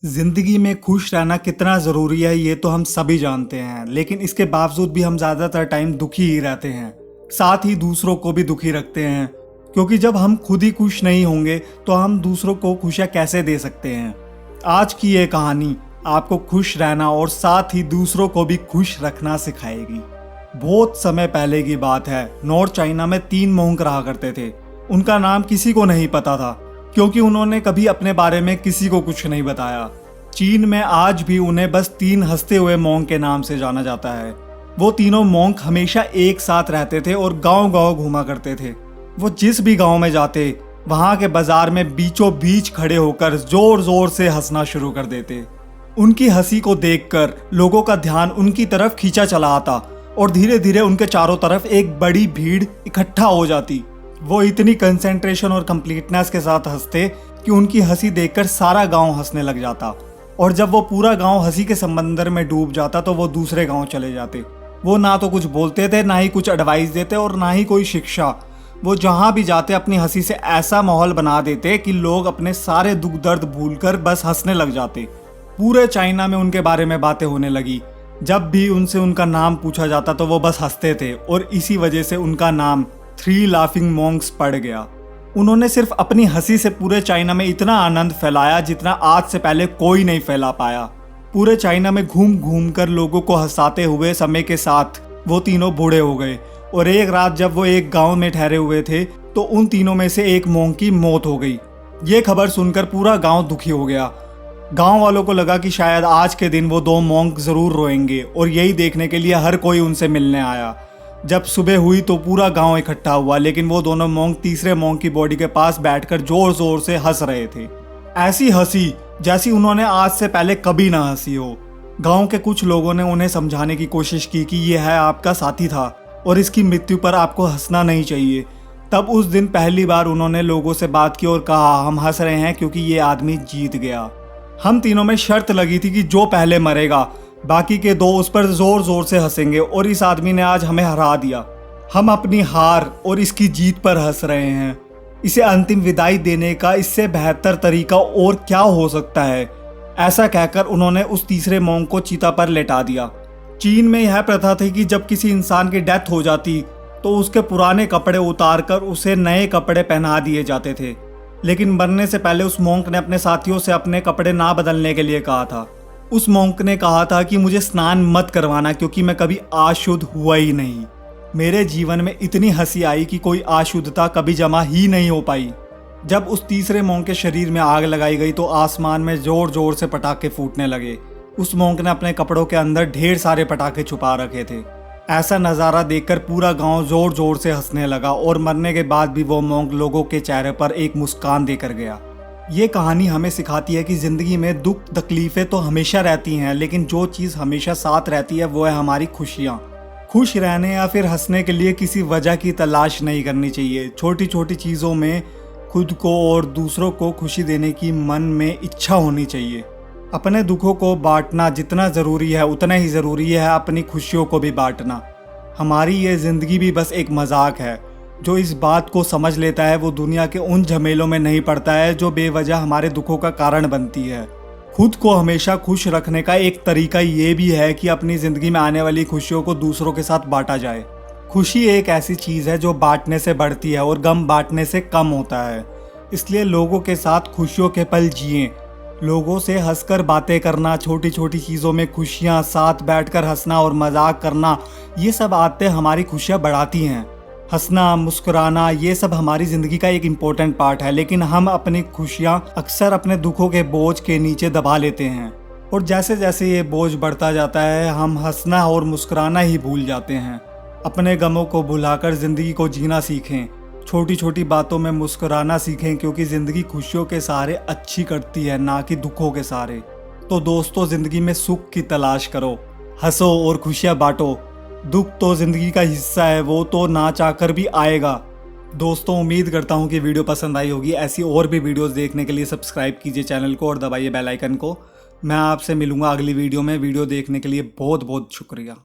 जिंदगी में खुश रहना कितना ज़रूरी है ये तो हम सभी जानते हैं, लेकिन इसके बावजूद भी हम ज़्यादातर टाइम दुखी ही रहते हैं। साथ ही दूसरों को भी दुखी रखते हैं, क्योंकि जब हम खुद ही खुश नहीं होंगे तो हम दूसरों को खुशियाँ कैसे दे सकते हैं। आज की ये कहानी आपको खुश रहना और साथ ही दूसरों को भी खुश रखना सिखाएगी। बहुत समय पहले की बात है। नॉर्थ चाइना में 3 मोंक रहा करते थे। उनका नाम किसी को नहीं पता था, क्योंकि उन्होंने कभी अपने बारे में किसी को कुछ नहीं बताया। चीन में आज भी उन्हें बस 3 हंसते हुए मोंक के नाम से जाना जाता है। वो तीनों मोंक हमेशा एक साथ रहते थे और गांव-गांव घूमा करते थे। वो जिस भी गांव में जाते, वहां के बाजार में बीचों बीच खड़े होकर जोर जोर से हंसना शुरू कर देते। उनकी हंसी को देखकर लोगों का ध्यान उनकी तरफ खींचा चला आता और धीरे धीरे उनके चारों तरफ एक बड़ी भीड़ इकट्ठा हो जाती। वो इतनी कंसंट्रेशन और कंप्लीटनेस के साथ हंसते कि उनकी हंसी देखकर सारा गांव हंसने लग जाता, और जब वो पूरा गांव हंसी के समंदर में डूब जाता तो वो दूसरे गांव चले जाते। वो ना तो कुछ बोलते थे, ना ही कुछ एडवाइस देते और ना ही कोई शिक्षा। वो जहां भी जाते अपनी हंसी से ऐसा माहौल बना देते कि लोग अपने सारे दुख दर्द भूलकर बस हंसने लग जाते। पूरे चाइना में उनके बारे में बातें होने लगी। जब भी उनसे उनका नाम पूछा जाता तो वो बस हंसते थे, और इसी वजह से उनका नाम 3 लाफिंग मोंक्स पड़ गया। उन्होंने सिर्फ अपनी हंसी से पूरे चाइना में इतना आनंद फैलाया जितना आज से पहले कोई नहीं फैला पाया। पूरे चाइना में घूम घूम कर लोगों को हंसाते हुए समय के साथ वो तीनों बूढ़े हो गए, और एक रात जब वो एक गांव में ठहरे हुए थे तो उन तीनों में से एक मोंक की मौत हो गई। ये खबर सुनकर पूरा गांव दुखी हो गया। गांव वालों को लगा कि शायद आज के दिन वो 2 मोंक जरूर रोएंगे, और यही देखने के लिए हर कोई उनसे मिलने आया। जब सुबह हुई तो पूरा गांव इकट्ठा हुआ, लेकिन वो दोनों मोंक तीसरे मोंक की बॉडी के पास बैठकर जोर जोर से हंस रहे थे। ऐसी हंसी जैसी उन्होंने आज से पहले कभी ना हंसी हो। गांव के कुछ लोगों ने उन्हें समझाने की कोशिश की कि यह है आपका साथी था और इसकी मृत्यु पर आपको हंसना नहीं चाहिए। तब उस दिन पहली बार उन्होंने लोगों से बात की और कहा, हम हंस रहे हैं क्योंकि ये आदमी जीत गया। हम तीनों में शर्त लगी थी कि जो पहले मरेगा बाकी के 2 उस पर जोर जोर से हंसेंगे, और इस आदमी ने आज हमें हरा दिया। हम अपनी हार और इसकी जीत पर हंस रहे हैं। इसे अंतिम विदाई देने का इससे बेहतर तरीका और क्या हो सकता है। ऐसा कहकर उन्होंने उस तीसरे मोंक को चीता पर लेटा दिया। चीन में यह प्रथा थी कि जब किसी इंसान की डेथ हो जाती तो उसके पुराने कपड़े उतारकर उसे नए कपड़े पहना दिए जाते थे, लेकिन मरने से पहले उस मोंक ने अपने साथियों से अपने कपड़े ना बदलने के लिए कहा था। उस मोंक ने कहा था कि मुझे स्नान मत करवाना, क्योंकि मैं कभी अशुद्ध हुआ ही नहीं। मेरे जीवन में इतनी हंसी आई कि कोई अशुद्धता कभी जमा ही नहीं हो पाई। जब उस तीसरे मोंक के शरीर में आग लगाई गई तो आसमान में जोर जोर से पटाखे फूटने लगे। उस मोंक ने अपने कपड़ों के अंदर ढेर सारे पटाखे छुपा रखे थे। ऐसा नज़ारा देखकर पूरा गांव जोर जोर से हंसने लगा, और मरने के बाद भी वो मोंक लोगों के चेहरे पर एक मुस्कान देकर गया। ये कहानी हमें सिखाती है कि ज़िंदगी में दुख तकलीफ़ें तो हमेशा रहती हैं, लेकिन जो चीज़ हमेशा साथ रहती है वो है हमारी खुशियाँ। खुश रहने या फिर हंसने के लिए किसी वजह की तलाश नहीं करनी चाहिए। छोटी छोटी चीज़ों में खुद को और दूसरों को खुशी देने की मन में इच्छा होनी चाहिए। अपने दुखों को बांटना जितना ज़रूरी है उतना ही ज़रूरी है अपनी खुशियों को भी बांटना। हमारी ये ज़िंदगी भी बस एक मजाक है। जो इस बात को समझ लेता है वो दुनिया के उन झमेलों में नहीं पड़ता है जो बेवजह हमारे दुखों का कारण बनती है। खुद को हमेशा खुश रखने का एक तरीका ये भी है कि अपनी ज़िंदगी में आने वाली खुशियों को दूसरों के साथ बांटा जाए। खुशी एक ऐसी चीज़ है जो बांटने से बढ़ती है और गम बांटने से कम होता है। इसलिए लोगों के साथ खुशियों के पल जिएं। लोगों से हंसकर बातें करना, छोटी छोटी चीज़ों में खुशियाँ, साथ बैठकर हंसना और मजाक करना, ये सब आदतें हमारी खुशियाँ बढ़ाती हैं। हंसना, मुस्कुराना, ये सब हमारी ज़िंदगी का एक इम्पोर्टेंट पार्ट है, लेकिन हम अपनी खुशियाँ अक्सर अपने दुखों के बोझ के नीचे दबा लेते हैं, और जैसे जैसे ये बोझ बढ़ता जाता है हम हंसना और मुस्कुराना ही भूल जाते हैं। अपने गमों को भुलाकर ज़िंदगी को जीना सीखें। छोटी छोटी बातों में मुस्कुराना सीखें, क्योंकि ज़िंदगी खुशियों के सहारे अच्छी करती है, ना कि दुखों के सहारे। तो दोस्तों, ज़िंदगी में सुख की तलाश करो, हंसो और खुशियाँ बांटो। दुख तो ज़िंदगी का हिस्सा है, वो तो ना चाहकर भी आएगा। दोस्तों, उम्मीद करता हूँ कि वीडियो पसंद आई होगी। ऐसी और भी वीडियोस देखने के लिए सब्सक्राइब कीजिए चैनल को और दबाइए बेल आइकन को। मैं आपसे मिलूँगा अगली वीडियो में। वीडियो देखने के लिए बहुत बहुत शुक्रिया।